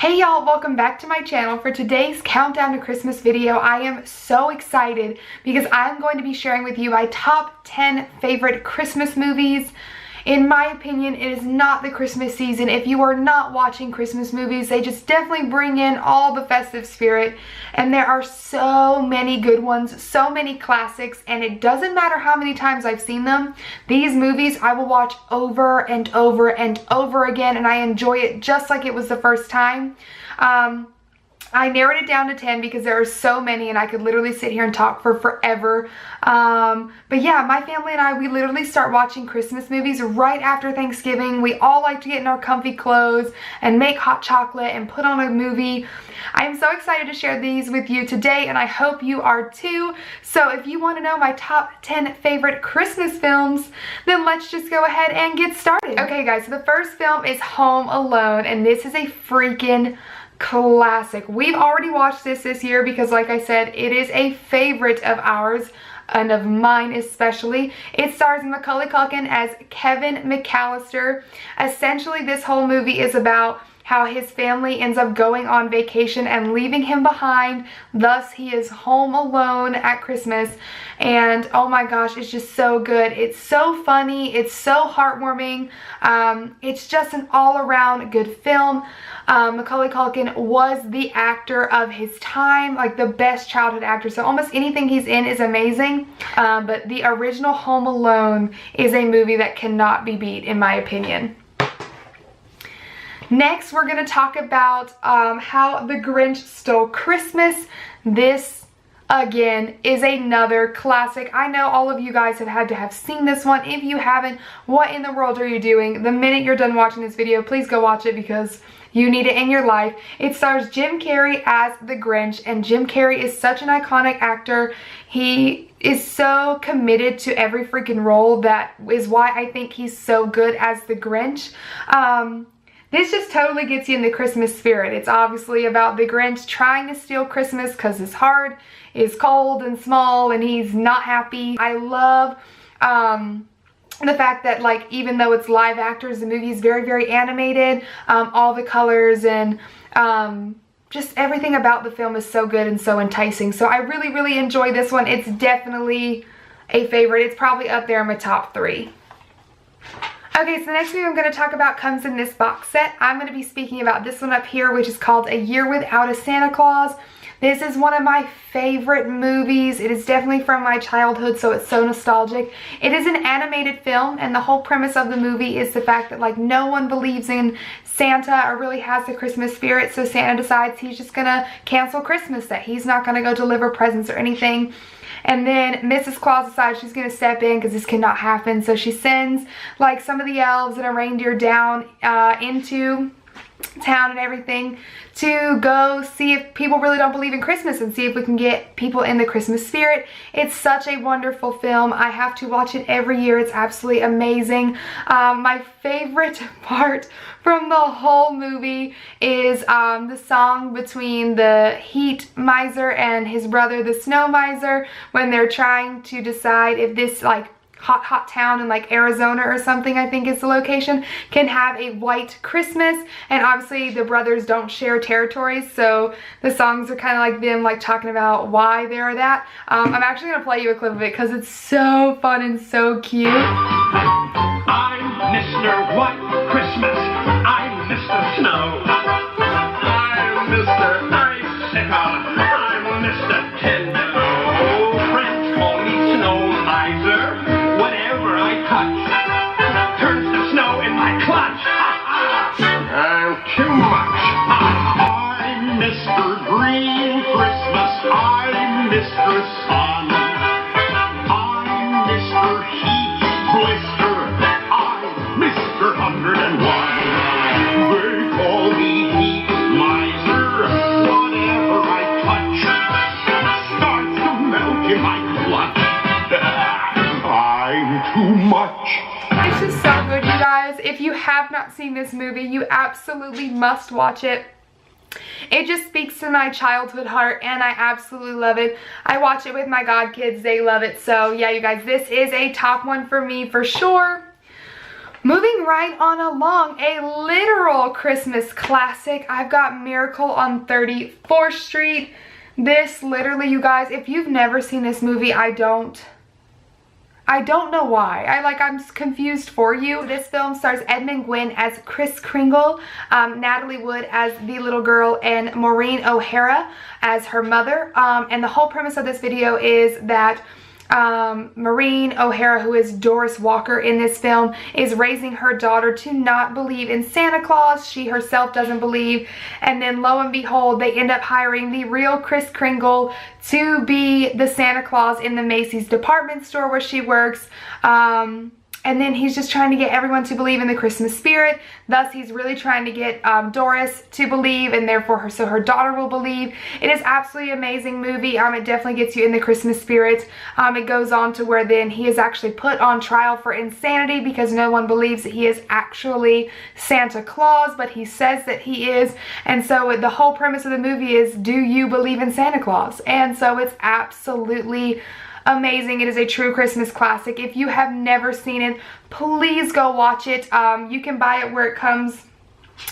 Hey y'all, welcome back to my channel. For today's countdown to Christmas video, I am so excited because I'm going to be sharing with you my top 10 favorite Christmas movies. In my opinion, it is not the Christmas season if you are not watching Christmas movies. They just definitely bring in all the festive spirit, and there are so many good ones, so many classics, and it doesn't matter how many times I've seen them. These movies I will watch over and over and over again, and I enjoy it just like it was the first time. I narrowed it down to 10 because there are so many and I could literally sit here and talk for forever. But yeah, my family and I, we literally start watching Christmas movies right after Thanksgiving. We all like to get in our comfy clothes and make hot chocolate and put on a movie. I am so excited to share these with you today, and I hope you are too. So if you want to know my top 10 favorite Christmas films, then let's just go ahead and get started. Okay guys, so the first film is Home Alone, and this is a freaking classic. We've already watched this year because, like I said, it is a favorite of ours and of mine especially. It stars Macaulay Culkin as Kevin McAllister. Essentially, this whole movie is about how his family ends up going on vacation and leaving him behind. Thus, he is home alone at Christmas. And oh my gosh, it's just so good. It's so funny. It's so heartwarming. It's just an all-around good film. Macaulay Culkin was the actor of his time, like the best childhood actor. So almost anything he's in is amazing. But the original Home Alone is a movie that cannot be beat, in my opinion. Next, we're going to talk about How the Grinch Stole Christmas. This, again, is another classic. I know all of you guys have had to have seen this one. If you haven't, what in the world are you doing? The minute you're done watching this video, please go watch it because you need it in your life. It stars Jim Carrey as the Grinch, and Jim Carrey is such an iconic actor. He is so committed to every freaking role. That is why I think he's so good as the Grinch. This just totally gets you in the Christmas spirit. It's obviously about the Grinch trying to steal Christmas because his heart is cold and small and he's not happy. I love the fact that, like, even though it's live actors, the movie is very, very animated. All the colors and just everything about the film is so good and so enticing. So I really, really enjoy this one. It's definitely a favorite. It's probably up there in my top 3. Okay, so the next movie I'm going to talk about comes in this box set. I'm going to be speaking about this one up here, which is called A Year Without a Santa Claus. This is one of my favorite movies. It is definitely from my childhood, so it's so nostalgic. It is an animated film, and the whole premise of the movie is the fact that, like, no one believes in Santa or really has the Christmas spirit, so Santa decides he's just going to cancel Christmas, that he's not going to go deliver presents or anything. And then Mrs. Claus decides she's going to step in because this cannot happen. So she sends, like, some of the elves and a reindeer down into town and everything to go see if people really don't believe in Christmas and see if we can get people in the Christmas spirit. It's such a wonderful film. I have to watch it every year. It's absolutely amazing. My favorite part from the whole movie is the song between the heat miser and his brother, the snow miser, when they're trying to decide if this, like, hot town in, like, Arizona or something, I think is the location, can have a white Christmas. And obviously the brothers don't share territories, so the songs are kind of like them, like, talking about why they're that. I'm actually going to play you a clip of it because it's so fun and so cute. I'm Mr. White Christmas. I'm Mr. Snow. I'm Mr. Icicle. I'm Mr. Tender. Friends call me Snow Miser. Whatever I touch turns to snow in my clutch. I'm too much. I'm Mr. Green Christmas. I'm Mr. Sun. I'm Mr. Heat Blister. I'm Mr. 101. They call me Heat Miser. Whatever I touch starts to melt in my clutch. I'm too much. It's just so good, you guys. If you have not seen this movie, you absolutely must watch it. It just speaks to my childhood heart, and I absolutely love it. I watch it with my godkids. They love it. So yeah, you guys, this is a top one for me for sure. Moving right on along, a literal Christmas classic. I've got Miracle on 34th Street. This literally, you guys, if you've never seen this movie, I don't know why. I'm confused for you. This film stars Edmund Gwynn as Kris Kringle, Natalie Wood as the little girl, and Maureen O'Hara as her mother. And the whole premise of this video is that Maureen O'Hara, who is Doris Walker in this film, is raising her daughter to not believe in Santa Claus. She herself doesn't believe, and then lo and behold, they end up hiring the real Kris Kringle to be the Santa Claus in the Macy's department store where she works. And then he's just trying to get everyone to believe in the Christmas spirit. Thus, he's really trying to get Doris to believe, and therefore so her daughter will believe. It is absolutely amazing movie. It definitely gets you in the Christmas spirit. It goes on to where then he is actually put on trial for insanity because no one believes that he is actually Santa Claus, but he says that he is. And so the whole premise of the movie is, do you believe in Santa Claus? And so it's absolutely amazing. It is a true Christmas classic. If you have never seen it, please go watch it. You can buy it where it comes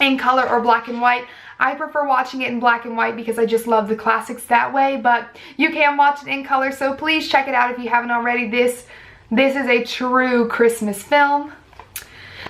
in color or black and white. I prefer watching it in black and white because I just love the classics that way, but you can watch it in color, so please check it out if you haven't already. This is a true Christmas film.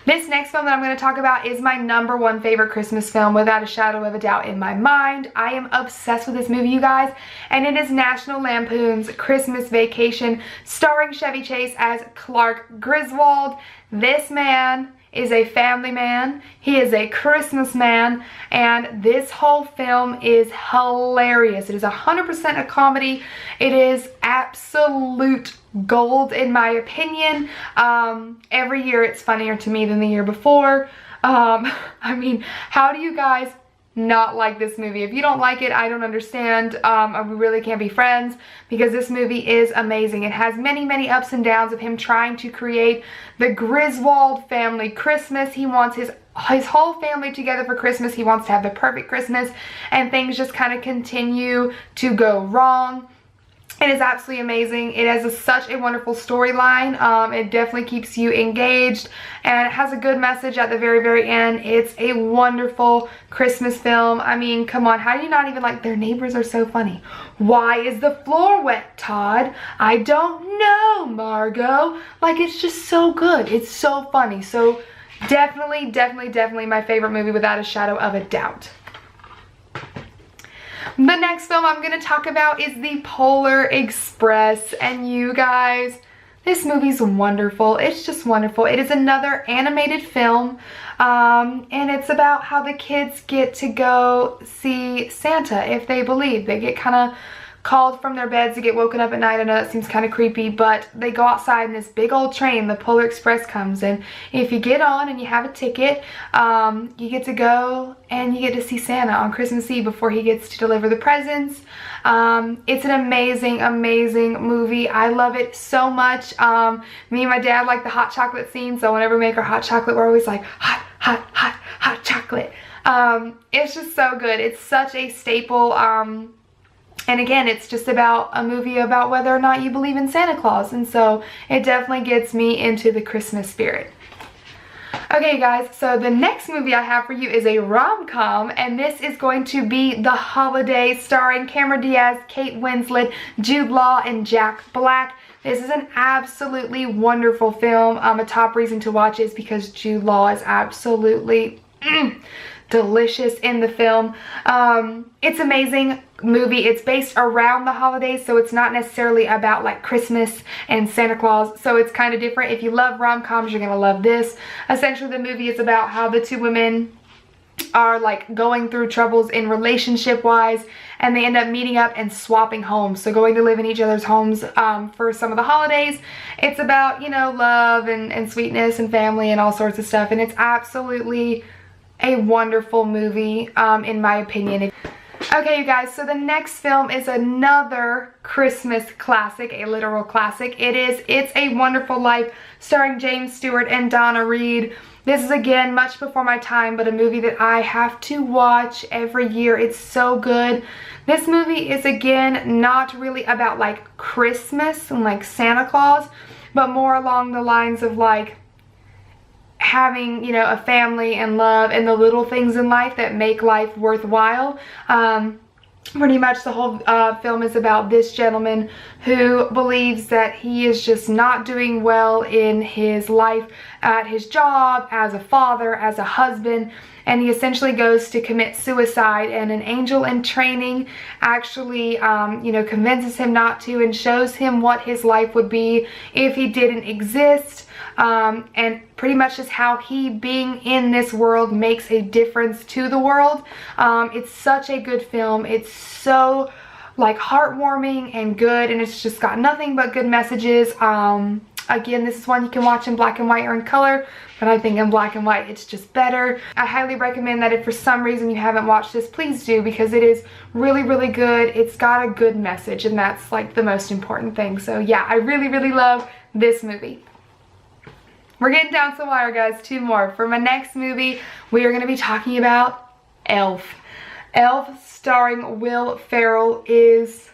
This next film that I'm going to talk about is my #1 favorite Christmas film, without a shadow of a doubt in my mind. I am obsessed with this movie, you guys, and it is National Lampoon's Christmas Vacation, starring Chevy Chase as Clark Griswold. This man is a family man. He is a Christmas man, and this whole film is hilarious. It is 100% a comedy. It is absolute gold in my opinion. Every year it's funnier to me than the year before. I mean, how do you guys not like this movie? If you don't like it, I don't understand. We really can't be friends because this movie is amazing. It has many ups and downs of him trying to create the Griswold family Christmas. He wants his whole family together for Christmas. He wants to have the perfect Christmas, and things just kind of continue to go wrong. It is absolutely amazing. It has such a wonderful storyline. It definitely keeps you engaged, and it has a good message at the very end. It's a wonderful Christmas film. I mean, come on, how do you not even like? Their neighbors are so funny. Why is the floor wet, Todd? I don't know, Margot. Like, it's just so good. It's so funny. So definitely my favorite movie, without a shadow of a doubt. The next film I'm going to talk about is The Polar Express, and you guys, this movie's wonderful. It's just wonderful. It is another animated film, and it's about how the kids get to go see Santa if they believe. They get kind of called from their beds to get woken up at night. I know that seems kind of creepy, but they go outside in this big old train. The Polar Express comes, and if you get on and you have a ticket, you get to go and you get to see Santa on Christmas Eve before he gets to deliver the presents. It's an amazing movie. I love it so much. Me and my dad like the hot chocolate scene, so whenever we make our hot chocolate, we're always like, hot chocolate. It's just so good. It's such a staple. And again, it's just about a movie about whether or not you believe in Santa Claus. And so it definitely gets me into the Christmas spirit. Okay, guys, so the next movie I have for you is a rom-com, and this is going to be The Holiday, starring Cameron Diaz, Kate Winslet, Jude Law, and Jack Black. This is an absolutely wonderful film. A top reason to watch is because Jude Law is absolutely delicious in the film. It's amazing movie. It's based around the holidays, so it's not necessarily about like Christmas and Santa Claus, so it's kind of different. If you love rom-coms, you're gonna love this. Essentially, the movie is about how the two women are like going through troubles in relationship wise, and they end up meeting up and swapping homes, so going to live in each other's homes for some of the holidays. It's about, you know, love and sweetness and family and all sorts of stuff, and it's absolutely a wonderful movie in my opinion. Okay, you guys, so the next film is another Christmas classic, a literal classic. It's a Wonderful Life, starring James Stewart and Donna Reed. This is, again, much before my time, but a movie that I have to watch every year. It's so good. This movie is, again, not really about like Christmas and like Santa Claus, but more along the lines of like having, you know, a family and love and the little things in life that make life worthwhile. Pretty much the whole film is about this gentleman who believes that he is just not doing well in his life, at his job, as a father, as a husband, and he essentially goes to commit suicide, and an angel in training actually, you know, convinces him not to and shows him what his life would be if he didn't exist. And pretty much just how he being in this world makes a difference to the world. It's such a good film. It's so like heartwarming and good, and it's just got nothing but good messages. Again, this is one you can watch in black and white or in color, but I think in black and white it's just better. I highly recommend that if for some reason you haven't watched this, please do, because it is really, really good. It's got a good message, and that's like the most important thing. So yeah, I really, really love this movie. We're getting down to the wire, guys. 2 more. For my next movie, we are going to be talking about Elf. Elf, starring Will Ferrell, is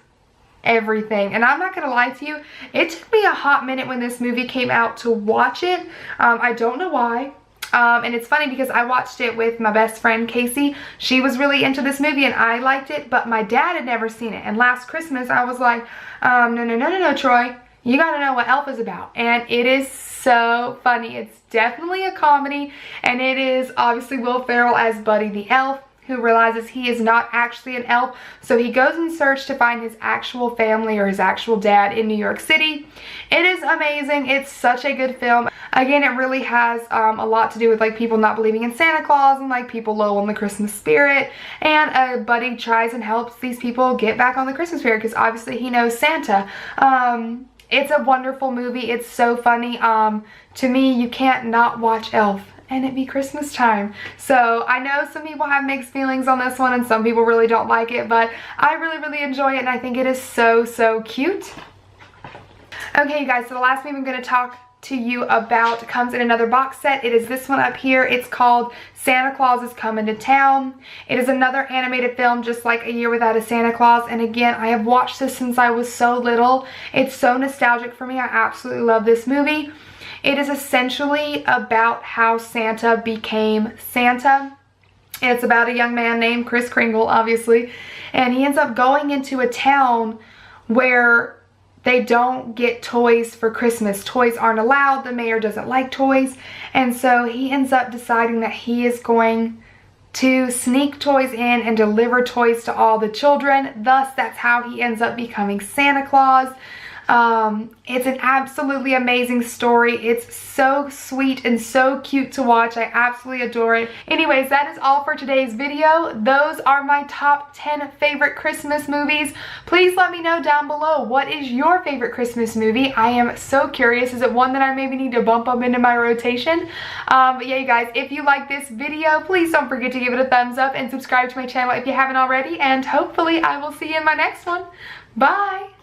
everything. And I'm not going to lie to you, it took me a hot minute when this movie came out to watch it. I don't know why. And it's funny because I watched it with my best friend, Casey. She was really into this movie and I liked it, but my dad had never seen it. And last Christmas, I was like, no, Troy. You gotta know what Elf is about. And it is so funny. It's definitely a comedy, and it is obviously Will Ferrell as Buddy the Elf, who realizes he is not actually an elf, so he goes in search to find his actual family or his actual dad in New York City. It is amazing. It's such a good film. Again, it really has a lot to do with like people not believing in Santa Claus and like people low on the Christmas spirit, and Buddy tries and helps these people get back on the Christmas spirit because obviously he knows Santa. It's a wonderful movie. It's so funny. To me, you can't not watch Elf and it be Christmas time. So I know some people have mixed feelings on this one and some people really don't like it, but I really, really enjoy it, and I think it is so, so cute. Okay, you guys, so the last movie I'm going to talk to you about comes in another box set. It is this one up here. It's called Santa Claus is Coming to Town. It is another animated film, just like A Year Without a Santa Claus, and again, I have watched this since I was so little. It's so nostalgic for me. I absolutely love this movie. It is essentially about how Santa became Santa. It's about a young man named Kris Kringle, obviously, and he ends up going into a town where they don't get toys for Christmas. Toys aren't allowed. The mayor doesn't like toys. And so he ends up deciding that he is going to sneak toys in and deliver toys to all the children. Thus, that's how he ends up becoming Santa Claus. It's an absolutely amazing story. It's so sweet and so cute to watch. I absolutely adore it. Anyways, that is all for today's video. Those are my top 10 favorite Christmas movies. Please let me know down below, what is your favorite Christmas movie? I am so curious. Is it one that I maybe need to bump up into my rotation? But yeah, you guys, if you like this video, please don't forget to give it a thumbs up and subscribe to my channel if you haven't already. And hopefully I will see you in my next one. Bye!